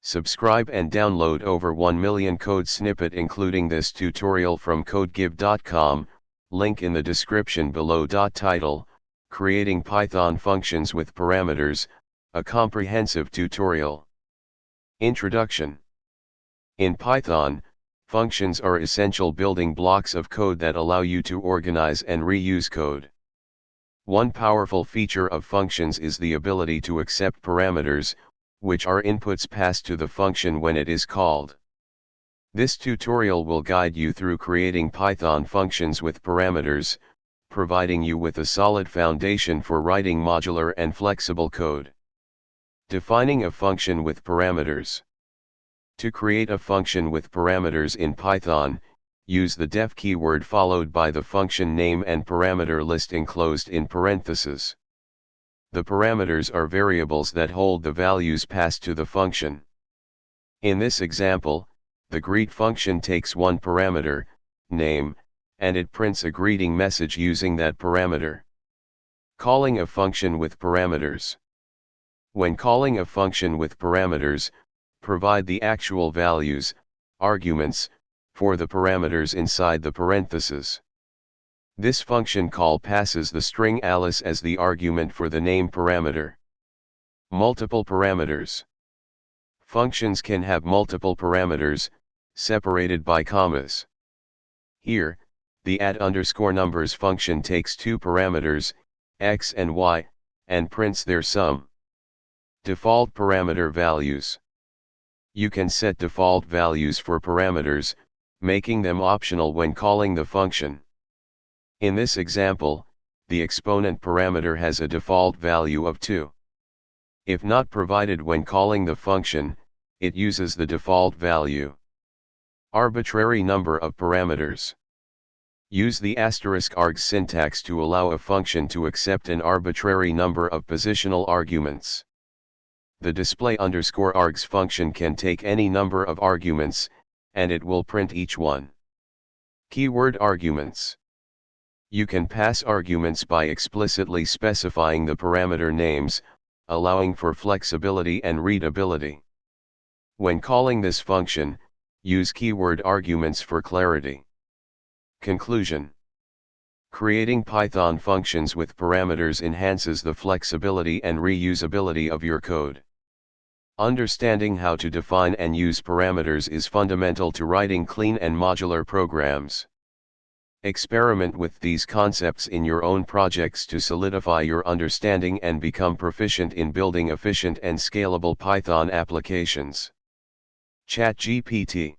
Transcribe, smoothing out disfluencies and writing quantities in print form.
Subscribe and download over 1 million code snippet including this tutorial from codegive.com, link in the description below. Title, Creating Python Functions with Parameters, a comprehensive tutorial. Introduction. In Python, functions are essential building blocks of code that allow you to organize and reuse code. One powerful feature of functions is the ability to accept parameters, which are inputs passed to the function when it is called. This tutorial will guide you through creating Python functions with parameters, providing you with a solid foundation for writing modular and flexible code. Defining a function with parameters. To create a function with parameters in Python, use the def keyword followed by the function name and parameter list enclosed in parentheses. The parameters are variables that hold the values passed to the function. In this example, the greet function takes one parameter, name, and it prints a greeting message using that parameter. Calling a function with parameters. When calling a function with parameters, provide the actual values, arguments, for the parameters inside the parentheses. This function call passes the string Alice as the argument for the name parameter. Multiple parameters. Functions can have multiple parameters, separated by commas. Here, the add_numbers function takes two parameters, x and y, and prints their sum. Default parameter values. You can set default values for parameters, making them optional when calling the function. In this example, the exponent parameter has a default value of 2. If not provided when calling the function, it uses the default value. Arbitrary number of parameters. Use the *args syntax to allow a function to accept an arbitrary number of positional arguments. The display_args function can take any number of arguments, and it will print each one. Keyword arguments. You can pass arguments by explicitly specifying the parameter names, allowing for flexibility and readability. When calling this function, use keyword arguments for clarity. Conclusion. Creating Python functions with parameters enhances the flexibility and reusability of your code. Understanding how to define and use parameters is fundamental to writing clean and modular programs. Experiment with these concepts in your own projects to solidify your understanding and become proficient in building efficient and scalable Python applications. ChatGPT